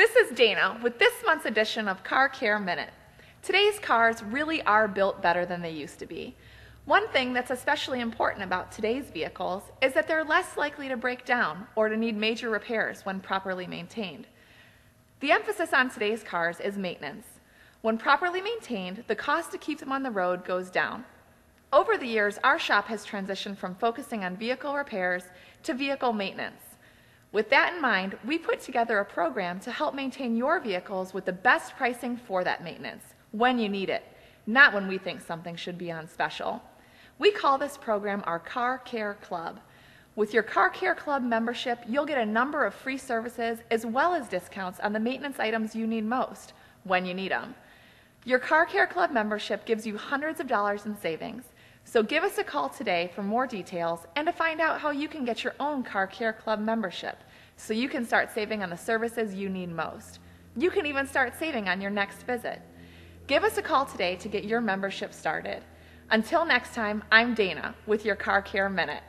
This is Dana with this month's edition of Car Care Minute. Today's cars really are built better than they used to be. One thing that's especially important about today's vehicles is that they're less likely to break down or to need major repairs when properly maintained. The emphasis on today's cars is maintenance. When properly maintained, the cost to keep them on the road goes down. Over the years, our shop has transitioned from focusing on vehicle repairs to vehicle maintenance. With that in mind, we put together a program to help maintain your vehicles with the best pricing for that maintenance, when you need it, not when we think something should be on special. We call this program our Car Care Club. With your Car Care Club membership, you'll get a number of free services as well as discounts on the maintenance items you need most, when you need them. Your Car Care Club membership gives you hundreds of dollars in savings. So give us a call today for more details and to find out how you can get your own Car Care Club membership so you can start saving on the services you need most. You can even start saving on your next visit. Give us a call today to get your membership started. Until next time, I'm Dana with your Car Care Minute.